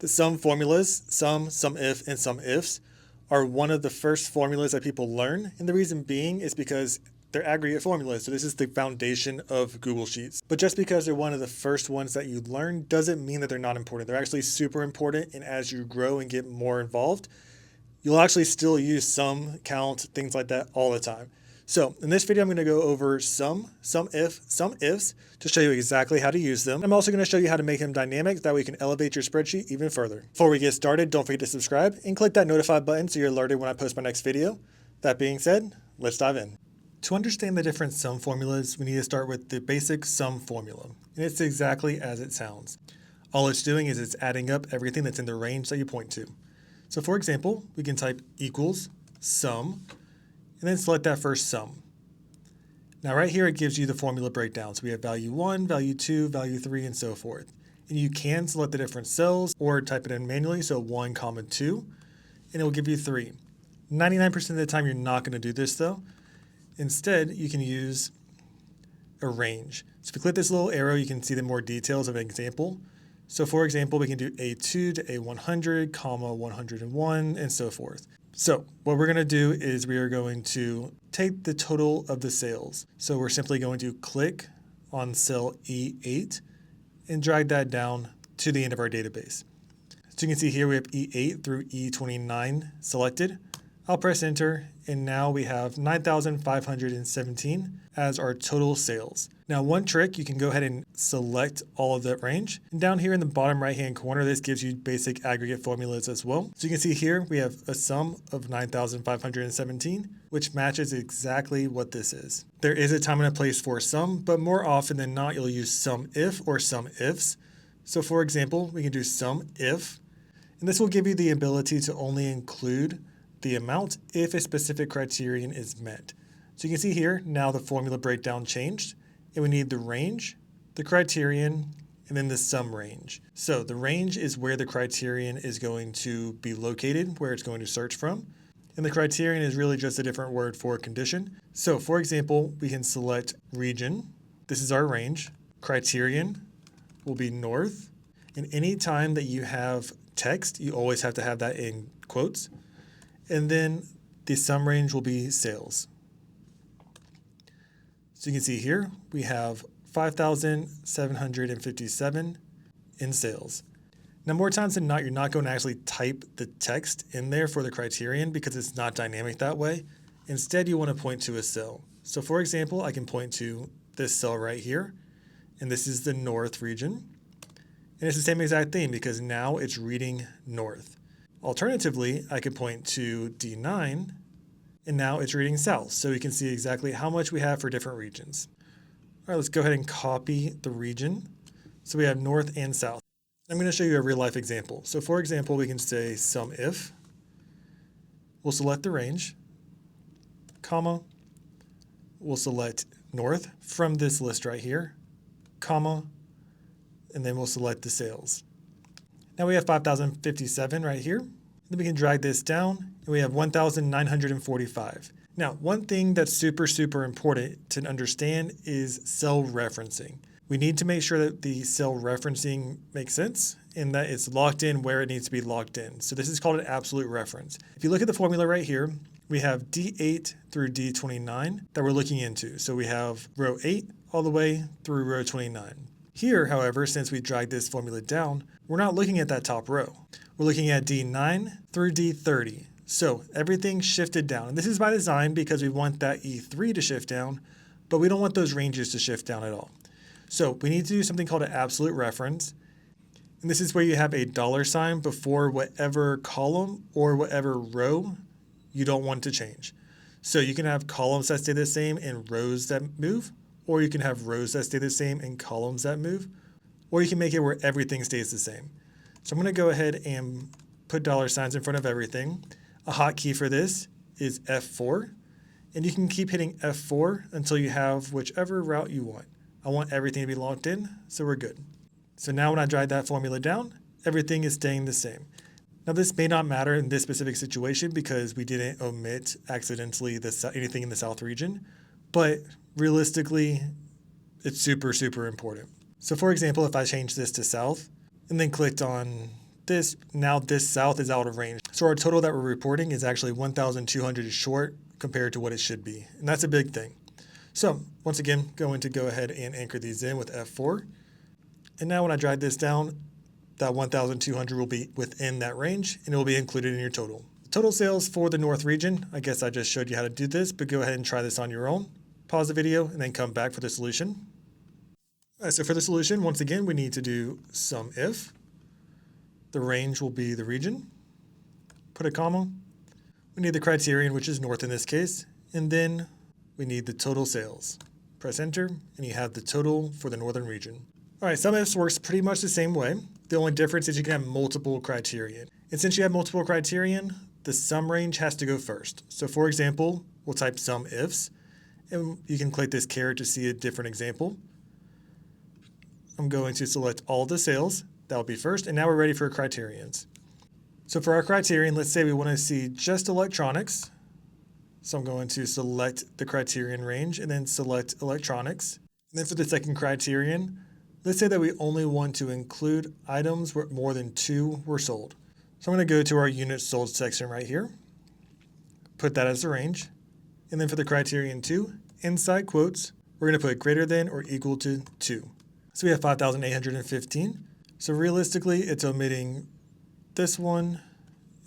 The sum formulas, SUMIF, and SUMIFS, are one of the first formulas that people learn, and the reason being is because they're aggregate formulas, so this is the foundation of Google Sheets. But just because they're one of the first ones that you learn doesn't mean that they're not important. They're actually super important, and as you grow and get more involved, you'll actually still use sum, count, things like that all the time. So in this video, I'm going to go over SUMIFs to show you exactly how to use them. I'm also going to show you how to make them dynamic, that way you can elevate your spreadsheet even further. Before we get started, don't forget to subscribe and click that notify button so you're alerted when I post my next video. That being said, let's dive in. To understand the different sum formulas, we need to start with the basic sum formula, and it's exactly as it sounds. All it's doing is it's adding up everything that's in the range that you point to. So for example, we can type equals sum, and then select that first sum. Now right here, it gives you the formula breakdown. So we have value 1, value 2, value 3, and so forth. And you can select the different cells or type it in manually, so 1, 2, and it will give you 3. 99% of the time, you're not going to do this though. Instead, you can use a range. So if you click this little arrow, you can see the more details of an example. So for example, we can do A2 to A100, comma 101, and so forth. So what we're going to do is we are going to take the total of the sales. So we're simply going to click on cell E8 and drag that down to the end of our database. So you can see here we have E8 through E29 selected. I'll press enter, and now we have 9,517 as our total sales. Now one trick, you can go ahead and select all of that range. And down here in the bottom right hand corner, this gives you basic aggregate formulas as well. So you can see here we have a sum of 9,517, which matches exactly what this is. There is a time and a place for sum, but more often than not, you'll use SUMIF or SUMIFs. So for example, we can do SUMIF, and this will give you the ability to only include the amount if a specific criterion is met. So you can see here, now the formula breakdown changed, and we need the range, the criterion, and then the sum range. So the range is where the criterion is going to be located, where it's going to search from. And the criterion is really just a different word for condition. So for example, we can select region. This is our range. Criterion will be north. And any time that you have text, you always have to have that in quotes. And then the sum range will be sales. So you can see here, we have 5,757 in sales. Now more times than not, you're not going to actually type the text in there for the criterion because it's not dynamic that way. Instead, you want to point to a cell. So for example, I can point to this cell right here, and this is the north region. And it's the same exact thing because now it's reading north. Alternatively, I could point to D9, and now it's reading south, so we can see exactly how much we have for different regions. All right, let's go ahead and copy the region. So we have north and south. I'm going to show you a real-life example. So for example, we can say SUMIF. We'll select the range, comma. We'll select north from this list right here, comma, and then we'll select the sales. Now we have 5,057 right here. Then we can drag this down, and we have 1,945. Now, one thing that's super important to understand is cell referencing. We need to make sure that the cell referencing makes sense and that it's locked in where it needs to be locked in. So this is called an absolute reference. If you look at the formula right here, we have D8 through D29 that we're looking into. So we have row 8 all the way through row 29. Here, however, since we dragged this formula down, we're not looking at that top row. We're looking at D9 through D30. So everything shifted down. And this is by design because we want that E3 to shift down, but we don't want those ranges to shift down at all. So we need to do something called an absolute reference. And this is where you have a $sign before whatever column or whatever row you don't want to change. So you can have columns that stay the same and rows that move, or you can have rows that stay the same and columns that move, or you can make it where everything stays the same. So I'm going to go ahead and put $signs in front of everything. A hotkey for this is F4, and you can keep hitting F4 until you have whichever route you want. I want everything to be locked in, so we're good. So now when I drag that formula down, everything is staying the same. Now this may not matter in this specific situation because we didn't omit accidentally anything in the south region, but realistically, it's super important. So for example, if I change this to south and then clicked on this, now this south is out of range. So our total that we're reporting is actually 1,200 short compared to what it should be. And that's a big thing. So once again, going to go ahead and anchor these in with F4. And now when I drag this down, that 1,200 will be within that range and it will be included in your total. Total sales for the North region, I guess I just showed you how to do this, but go ahead and try this on your own. Pause the video and then come back for the solution. All right, so for the solution, once again, we need to do SUMIFS. The range will be the region. Put a comma. We need the criterion, which is north in this case, and then we need the total sales. Press enter, and you have the total for the northern region. All right, SUMIFS works pretty much the same way. The only difference is you can have multiple criterion. And since you have multiple criterion, the sum range has to go first. So for example, we'll type SUMIFS, and you can click this caret to see a different example. I'm going to select all the sales. That will be first, and now we're ready for criterions. So for our criterion, let's say we want to see just electronics. So I'm going to select the criterion range and then select electronics. And then for the second criterion, let's say that we only want to include items where more than 2 were sold. So I'm going to go to our units sold section right here, put that as the range. And then for the criterion 2, inside quotes, we're going to put greater than or equal to 2. So we have 5,815. So realistically, it's omitting this one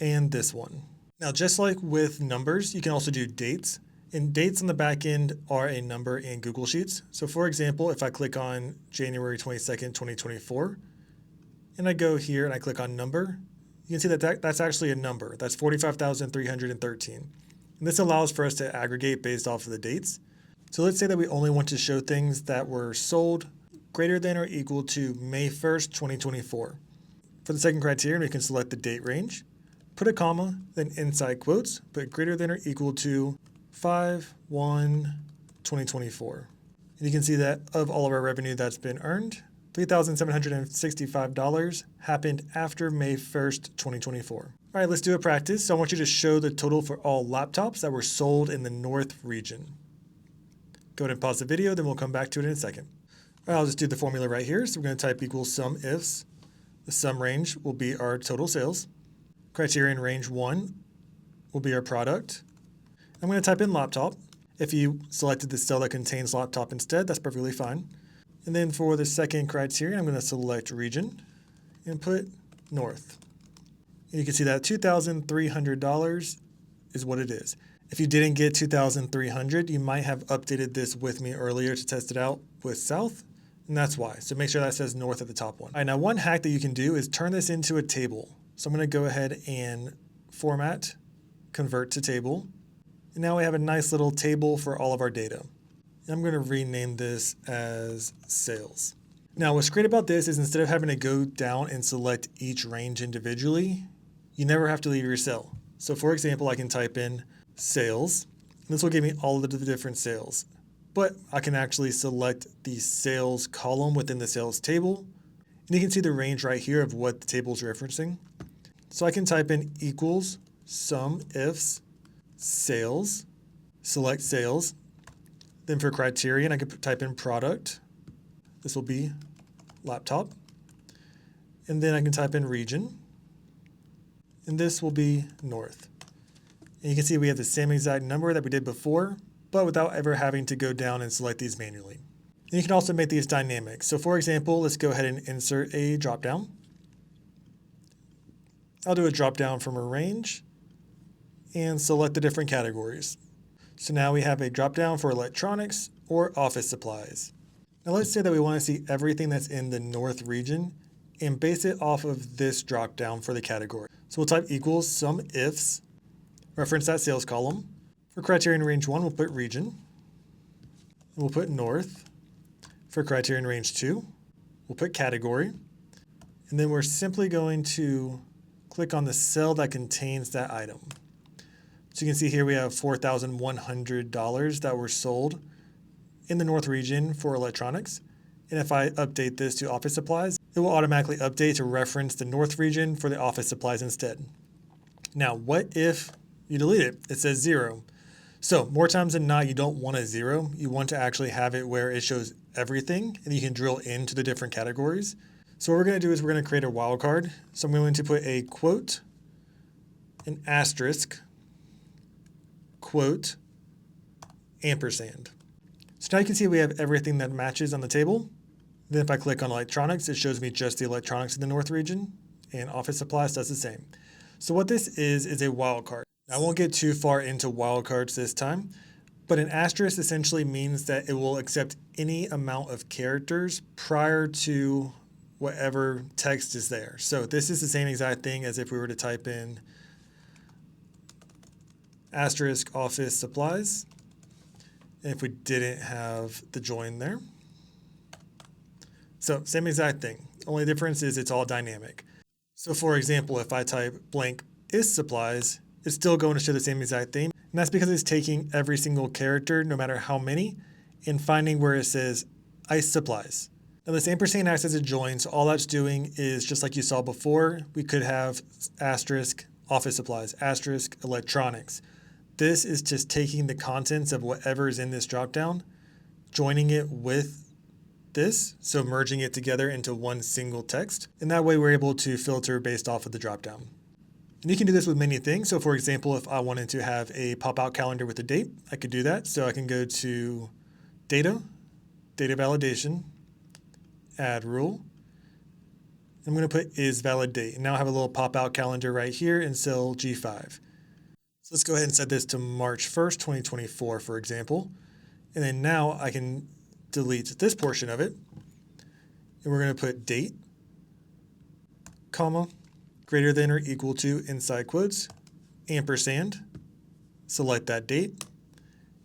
and this one. Now, just like with numbers, you can also do dates. And dates on the back end are a number in Google Sheets. So for example, if I click on January 22nd, 2024, and I go here and I click on number, you can see that that's actually a number. That's 45,313. And this allows for us to aggregate based off of the dates. So let's say that we only want to show things that were sold greater than or equal to May 1st, 2024. For the second criterion, we can select the date range, put a comma, then inside quotes, put greater than or equal to 5/1/2024. And you can see that of all of our revenue that's been earned, $3,765 happened after May 1st, 2024. All right, let's do a practice. So I want you to show the total for all laptops that were sold in the North region. Go ahead and pause the video, then we'll come back to it in a second. All right, I'll just do the formula right here. So we're going to type equals SUMIFS. The sum range will be our total sales. Criterion range 1 will be our product. I'm going to type in laptop. If you selected the cell that contains laptop instead, that's perfectly fine. And then for the second criterion, I'm going to select region and put north. And you can see that $2,300 is what it is. If you didn't get 2,300, you might have updated this with me earlier to test it out with south, and that's why. So make sure that says north at the top one. All right, now one hack that you can do is turn this into a table. So I'm going to go ahead and format, convert to table. And now we have a nice little table for all of our data. And I'm going to rename this as sales. Now what's great about this is instead of having to go down and select each range individually, you never have to leave your cell. So for example, I can type in sales. And this will give me all of the different sales. But I can actually select the sales column within the sales table. And you can see the range right here of what the table is referencing. So I can type in equals SUMIFS sales, select sales. Then for criterion, I could type in product. This will be laptop. And then I can type in region. And this will be north. And you can see we have the same exact number that we did before, but without ever having to go down and select these manually. And you can also make these dynamic. So for example, let's go ahead and insert a dropdown. I'll do a dropdown from a range and select the different categories. So now we have a dropdown for electronics or office supplies. Now let's say that we want to see everything that's in the north region and base it off of this dropdown for the category. So we'll type equals SUMIFS, reference that sales column. For criterion range 1, we'll put region. And we'll put north. For criterion range 2, we'll put category. And then we're simply going to click on the cell that contains that item. So you can see here we have $4,100 that were sold in the north region for electronics. And if I update this to office supplies, it will automatically update to reference the north region for the office supplies instead. Now, what if you delete it? It says 0. So more times than not, you don't want a 0. You want to actually have it where it shows everything and you can drill into the different categories. So what we're going to do is we're going to create a wildcard. So I'm going to put a quote, an asterisk, quote, ampersand. So now you can see we have everything that matches on the table. Then if I click on electronics, it shows me just the electronics in the north region, and office supplies does the same. So what this is a wildcard. I won't get too far into wildcards this time, but an asterisk essentially means that it will accept any amount of characters prior to whatever text is there. So this is the same exact thing as if we were to type in asterisk office supplies, and if we didn't have the join there. So same exact thing. Only difference is it's all dynamic. So for example, if I type blank is supplies, it's still going to show the same exact thing. And that's because it's taking every single character, no matter how many, and finding where it says ice supplies. Now this ampersand acts as a join, so all that's doing is just like you saw before, we could have asterisk office supplies, asterisk electronics. This is just taking the contents of whatever is in this dropdown, joining it with this, so merging it together into one single text. And that way we're able to filter based off of the dropdown. And you can do this with many things. So for example, if I wanted to have a pop-out calendar with a date, I could do that. So I can go to data, data validation, add rule. I'm going to put is valid date. And now I have a little pop-out calendar right here in cell G5. So let's go ahead and set this to March 1st, 2024, for example. And then now I can delete this portion of it. And we're going to put date, comma, greater than or equal to, inside quotes, ampersand, select that date.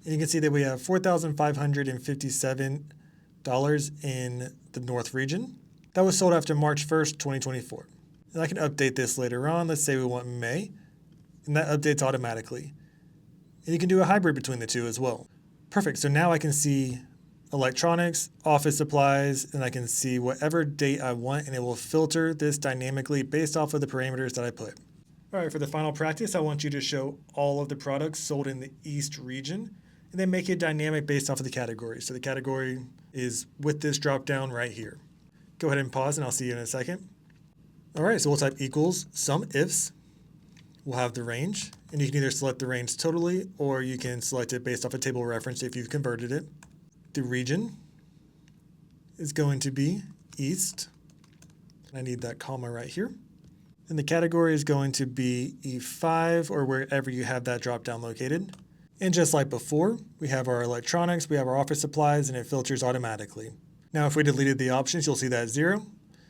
And you can see that we have $4,557 in the North region. That was sold after March 1st, 2024. And I can update this later on. Let's say we want May, and that updates automatically. And you can do a hybrid between the two as well. Perfect, so now I can see electronics, office supplies, and I can see whatever date I want, and it will filter this dynamically based off of the parameters that I put. All right, for the final practice, I want you to show all of the products sold in the East region, and then make it dynamic based off of the category. So the category is with this drop down right here. Go ahead and pause, and I'll see you in a second. All right, so we'll type equals SUMIFS. We'll have the range, and you can either select the range totally, or you can select it based off a table reference if you've converted it. The region is going to be East. I need that comma right here. And the category is going to be E5 or wherever you have that drop down located. And just like before, we have our electronics, we have our office supplies, and it filters automatically. Now, if we deleted the options, you'll see that 0.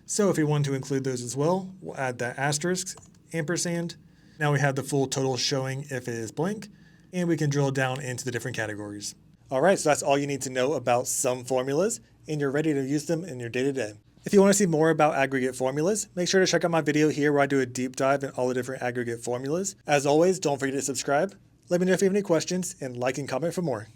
So if we want to include those as well, we'll add that asterisk, ampersand. Now we have the full total showing if it is blank, and we can drill down into the different categories. All right, so that's all you need to know about some formulas, and you're ready to use them in your day-to-day. If you want to see more about aggregate formulas, make sure to check out my video here where I do a deep dive in all the different aggregate formulas. As always, don't forget to subscribe. Let me know if you have any questions, and like and comment for more.